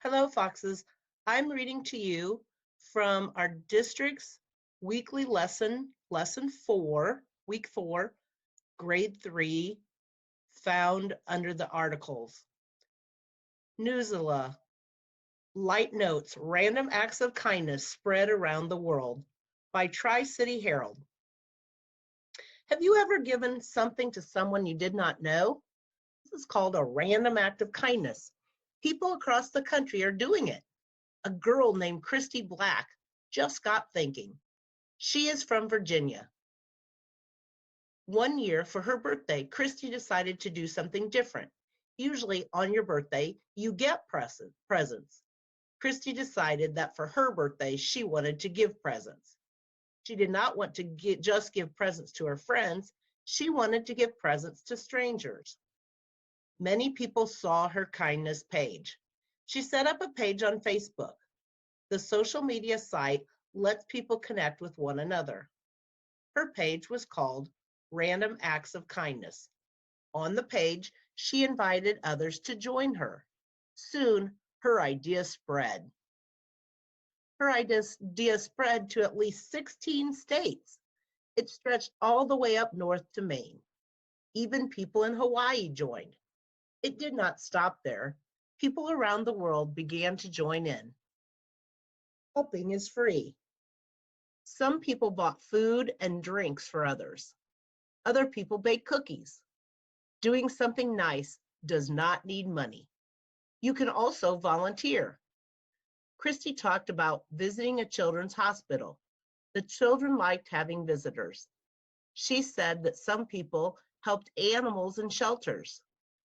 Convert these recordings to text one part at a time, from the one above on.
Hello, Foxes. I'm reading to you from our district's weekly lesson 4, week 4, grade 3, found under the articles. Newsela, light notes, random acts of kindness spread around the world by Tri-City Herald. Have you ever given something to someone you did not know? This is called a random act of kindness. People across the country are doing it. A girl named Christy Black just got thinking. She is from Virginia. One year for her birthday, Christy decided to do something different. Usually on your birthday, you get presents. Christy decided that for her birthday, she wanted to give presents. She did not want to just give presents to her friends. She wanted to give presents to strangers. Many people saw her kindness page. She set up a page on Facebook. The social media site lets people connect with one another. Her page was called Random Acts of Kindness. On the page, she invited others to join her. Soon, her idea spread. Her idea spread to at least 16 states. It stretched all the way up north to Maine. Even people in Hawaii joined. It did not stop there. People around the world began to join in. Helping is free. Some people bought food and drinks for others. Other people baked cookies. Doing something nice does not need money. You can also volunteer. Christy talked about visiting a children's hospital. The children liked having visitors. She said that some people helped animals in shelters.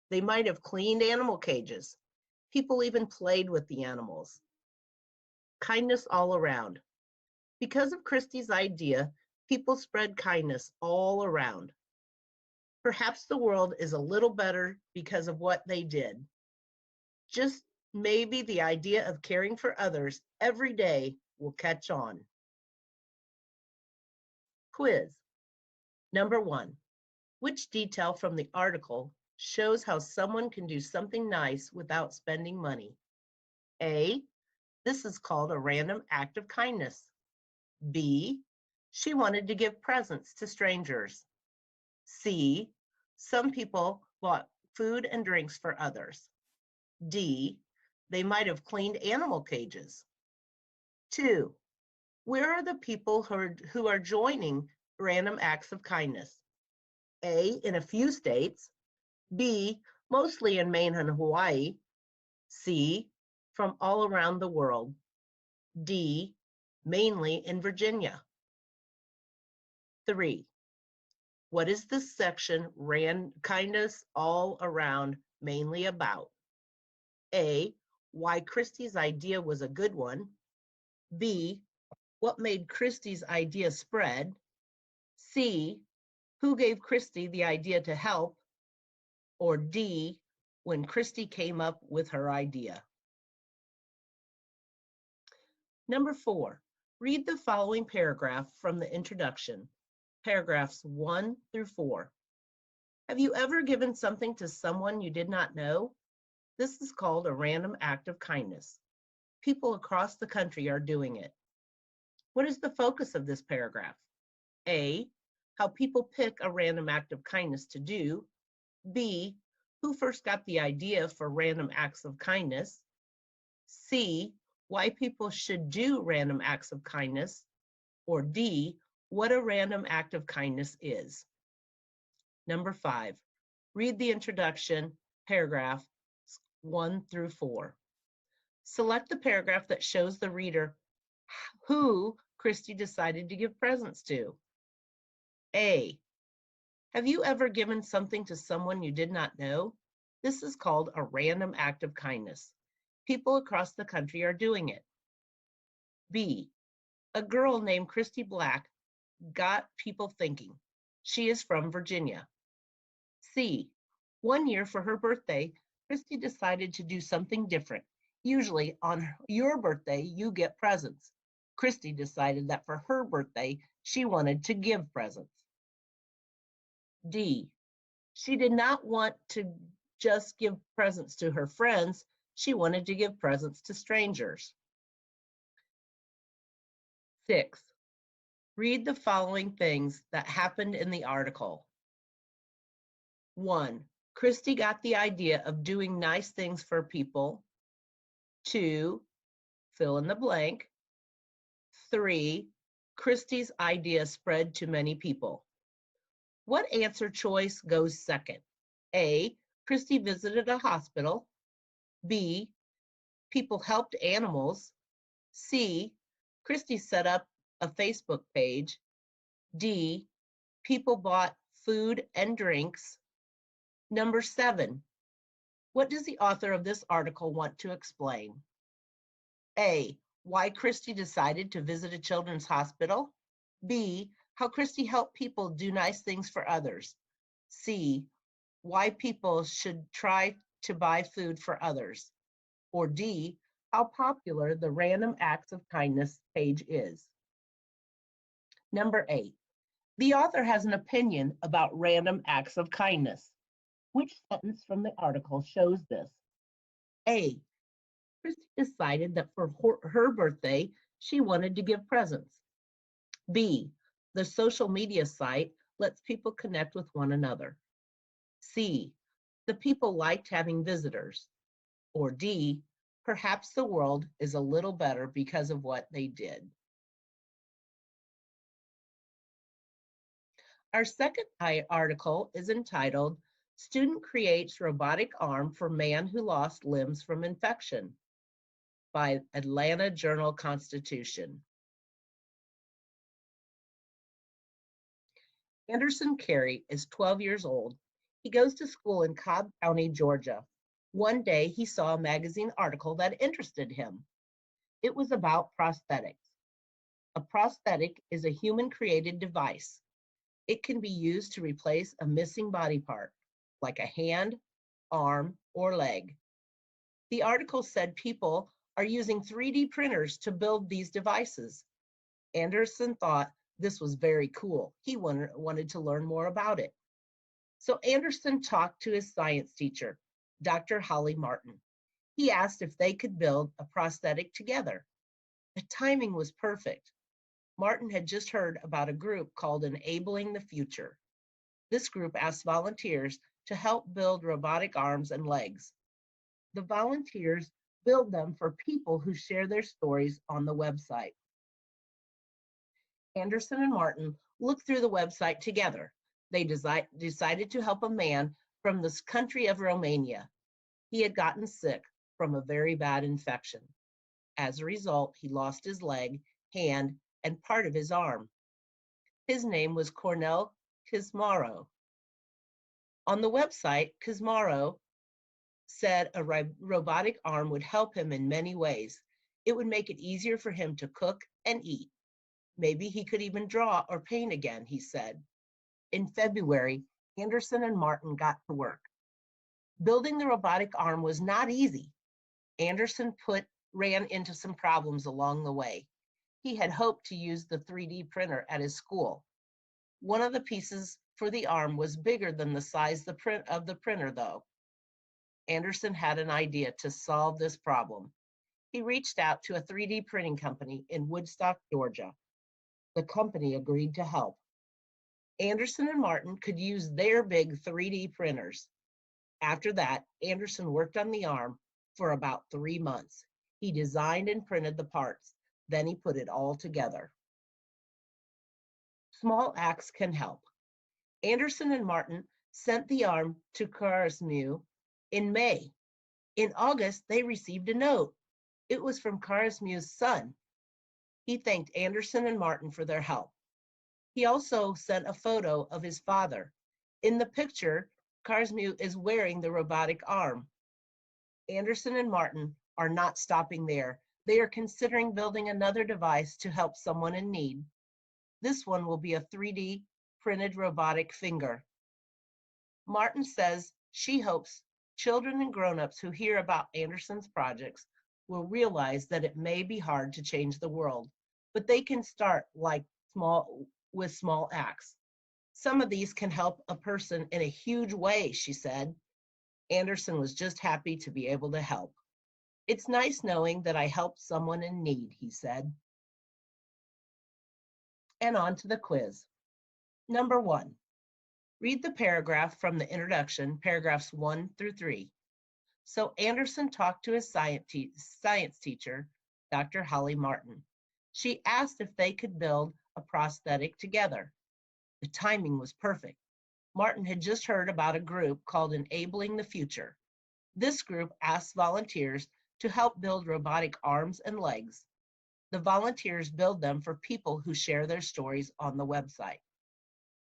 They might have cleaned animal cages. People even played with the animals. Kindness all around. Because of Christy's idea, people spread kindness all around. Perhaps the world is a little better because of what they did. Just maybe the idea of caring for others every day will catch on. Quiz. Number 1. Which detail from the article shows how someone can do something nice without spending money? A. This is called a random act of kindness. B. She wanted to give presents to strangers. C. Some people bought food and drinks for others. D. They might have cleaned animal cages. 2. Where are the people who are joining random acts of kindness? A. In a few states. B. Mostly in Maine and Hawaii. C. From all around the world. D. Mainly in Virginia. 3. What is this section, kindness all around, mainly about? A. Why Christy's idea was a good one. B. What made Christy's idea spread? C. Who gave Christy the idea to help? Or D. When Christy came up with her idea. Number 4. Read the following paragraph from the introduction, paragraphs 1 through 4. Have you ever given something to someone you did not know? This is called a random act of kindness. People across the country are doing it. What is the focus of this paragraph? A. How people pick a random act of kindness to do. B. Who first got the idea for random acts of kindness. C. Why people should do random acts of kindness. Or D. What a random act of kindness is. Number 5. Read the introduction, paragraph 1 through 4. Select the paragraph that shows the reader who Christy decided to give presents to. A. Have you ever given something to someone you did not know? This is called a random act of kindness. People across the country are doing it. B. A girl named Christy Black got people thinking. She is from Virginia. C. One year for her birthday, Christy decided to do something different. Usually on your birthday, you get presents. Christy decided that for her birthday, she wanted to give presents. D. She did not want to just give presents to her friends. She wanted to give presents to strangers. 6. Read the following things that happened in the article. 1. Christy got the idea of doing nice things for people. 2. Fill in the blank. 3. Christy's idea spread to many people. What answer choice goes second? A. Christy visited a hospital. B. People helped animals. C. Christy set up a Facebook page. D. People bought food and drinks. Number 7. What does the author of this article want to explain? A. Why Christy decided to visit a children's hospital. B. How Christy helped people do nice things for others. C. Why people should try to buy food for others. Or D. How popular the Random Acts of Kindness page is. Number 8. The author has an opinion about random acts of kindness. Which sentence from the article shows this? A. Christy decided that for her birthday, she wanted to give presents. B. The social media site lets people connect with one another. C. The people liked having visitors. Or D. Perhaps the world is a little better because of what they did. Our second article is entitled, Student Creates Robotic Arm for Man Who Lost Limbs from Infection by Atlanta Journal-Constitution. Anderson Carey is 12 years old. He goes to school in Cobb County, Georgia. One day he saw a magazine article that interested him. It was about prosthetics. A prosthetic is a human-created device. It can be used to replace a missing body part, like a hand, arm, or leg. The article said people are using 3D printers to build these devices. Anderson thought this was very cool. He wanted to learn more about it. So Anderson talked to his science teacher, Dr. Holly Martin. He asked if they could build a prosthetic together. The timing was perfect. Martin had just heard about a group called Enabling the Future. This group asked volunteers to help build robotic arms and legs. The volunteers build them for people who share their stories on the website. Anderson and Martin looked through the website together. They decided to help a man from the country of Romania. He had gotten sick from a very bad infection. As a result, he lost his leg, hand, and part of his arm. His name was Cornel Kismaro. On the website, Kismaro said a robotic arm would help him in many ways. It would make it easier for him to cook and eat. Maybe he could even draw or paint again, he said. In February, Anderson and Martin got to work. Building the robotic arm was not easy. Anderson ran into some problems along the way. He had hoped to use the 3D printer at his school. One of the pieces for the arm was bigger than the size of the printer, though. Anderson had an idea to solve this problem. He reached out to a 3D printing company in Woodstock, Georgia. The company agreed to help. Anderson and Martin could use their big 3D printers. After that, Anderson worked on the arm for about 3 months. He designed and printed the parts. Then he put it all together. Small acts can help. Anderson and Martin sent the arm to Karasmu in May. In August, they received a note. It was from Karasmu's son. He thanked Anderson and Martin for their help. He also sent a photo of his father. In the picture, Karasmu is wearing the robotic arm. Anderson and Martin are not stopping there. They are considering building another device to help someone in need. This one will be a 3D printed robotic finger. Martin says she hopes children and grown-ups who hear about Anderson's projects will realize that it may be hard to change the world, but they can start with small acts. Some of these can help a person in a huge way, she said. Anderson was just happy to be able to help. It's nice knowing that I helped someone in need, he said. And on to the quiz. Number 1, read the paragraph from the introduction, paragraphs 1 through 3. So Anderson talked to his science teacher, Dr. Holly Martin. She asked if they could build a prosthetic together. The timing was perfect. Martin had just heard about a group called Enabling the Future. This group asks volunteers to help build robotic arms and legs. The volunteers build them for people who share their stories on the website.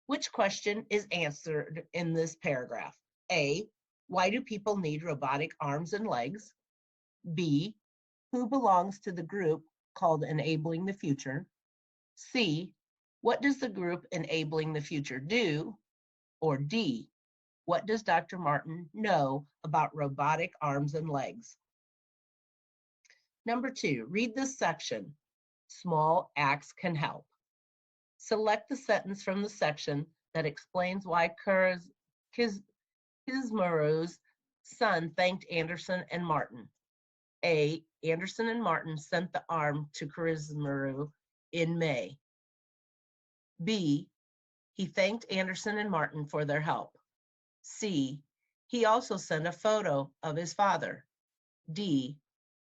Which question is answered in this paragraph? A, why do people need robotic arms and legs? B, who belongs to the group called Enabling the Future? C, what does the group Enabling the Future do? Or D, what does Dr. Martin know about robotic arms and legs? Number 2, read this section. Small acts can help. Select the sentence from the section that explains why Kismaru's son thanked Anderson and Martin. A, Anderson and Martin sent the arm to Kismaru in May. B, he thanked Anderson and Martin for their help. C, he also sent a photo of his father. D,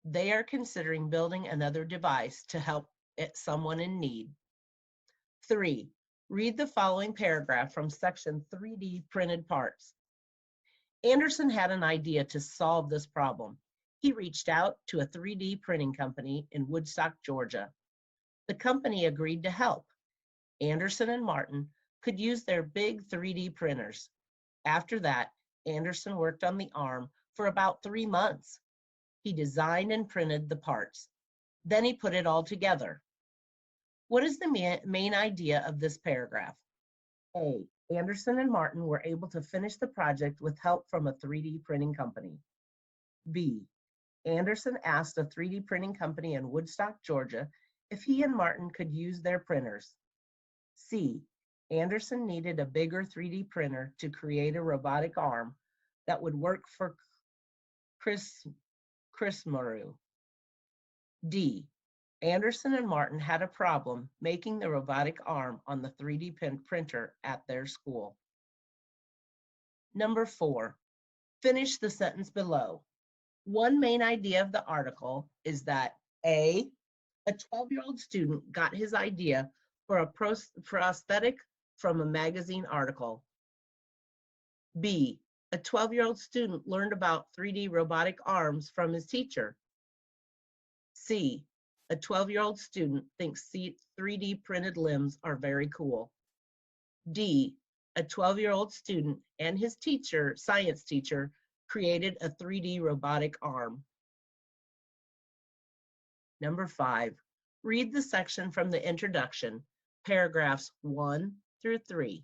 they are considering building another device to help someone in need. 3, read the following paragraph from section 3D printed parts. Anderson had an idea to solve this problem. He reached out to a 3D printing company in Woodstock, Georgia. The company agreed to help. Anderson and Martin could use their big 3D printers. After that, Anderson worked on the arm for about 3 months. He designed and printed the parts. Then he put it all together. What is the main idea of this paragraph? A, Anderson and Martin were able to finish the project with help from a 3D printing company. B, Anderson asked a 3D printing company in Woodstock, Georgia, if he and Martin could use their printers. C, Anderson needed a bigger 3D printer to create a robotic arm that would work for Kismaru. D, Anderson and Martin had a problem making the robotic arm on the 3D printer at their school. Number 4, finish the sentence below. One main idea of the article is that A, a 12-year-old student got his idea for a prosthetic from a magazine article. B, a 12-year-old student learned about 3D robotic arms from his teacher. C, a 12-year-old student thinks 3D printed limbs are very cool. D, a 12-year-old student and his teacher, science teacher, created a 3D robotic arm. Number 5, read the section from the introduction, paragraphs 1 through 3.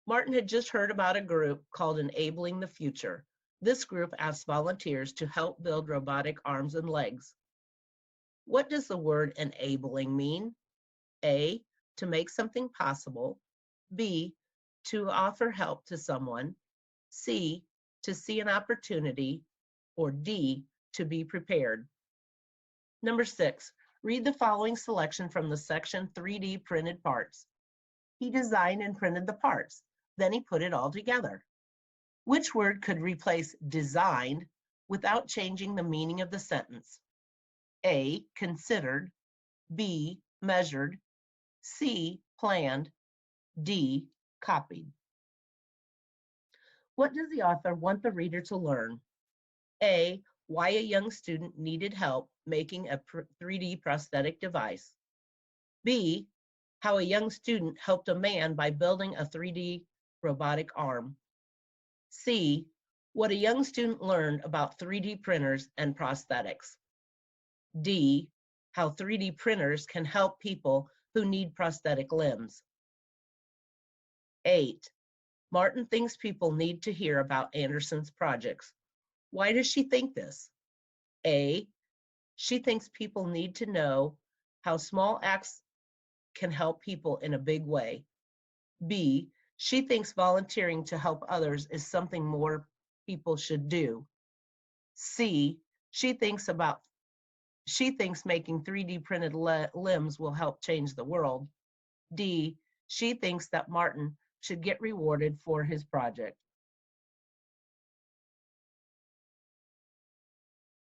Martin had just heard about a group called Enabling the Future. This group asks volunteers to help build robotic arms and legs. What does the word enabling mean? A, to make something possible. B, to offer help to someone. C, to see an opportunity. Or D, to be prepared. Number 6, read the following selection from the section 3D printed parts. He designed and printed the parts. Then he put it all together. Which word could replace designed without changing the meaning of the sentence? A, considered. B, measured. C, planned. D, copied. What does the author want the reader to learn? A, why a young student needed help making a 3D prosthetic device. B, how a young student helped a man by building a 3D robotic arm. C, what a young student learned about 3D printers and prosthetics. D, how 3D printers can help people who need prosthetic limbs. 8, Martin thinks people need to hear about Anderson's projects. Why does she think this? A, she thinks people need to know how small acts can help people in a big way. B, she thinks volunteering to help others is something more people should do. C, She thinks making 3D printed limbs will help change the world. D, she thinks that Martin should get rewarded for his project.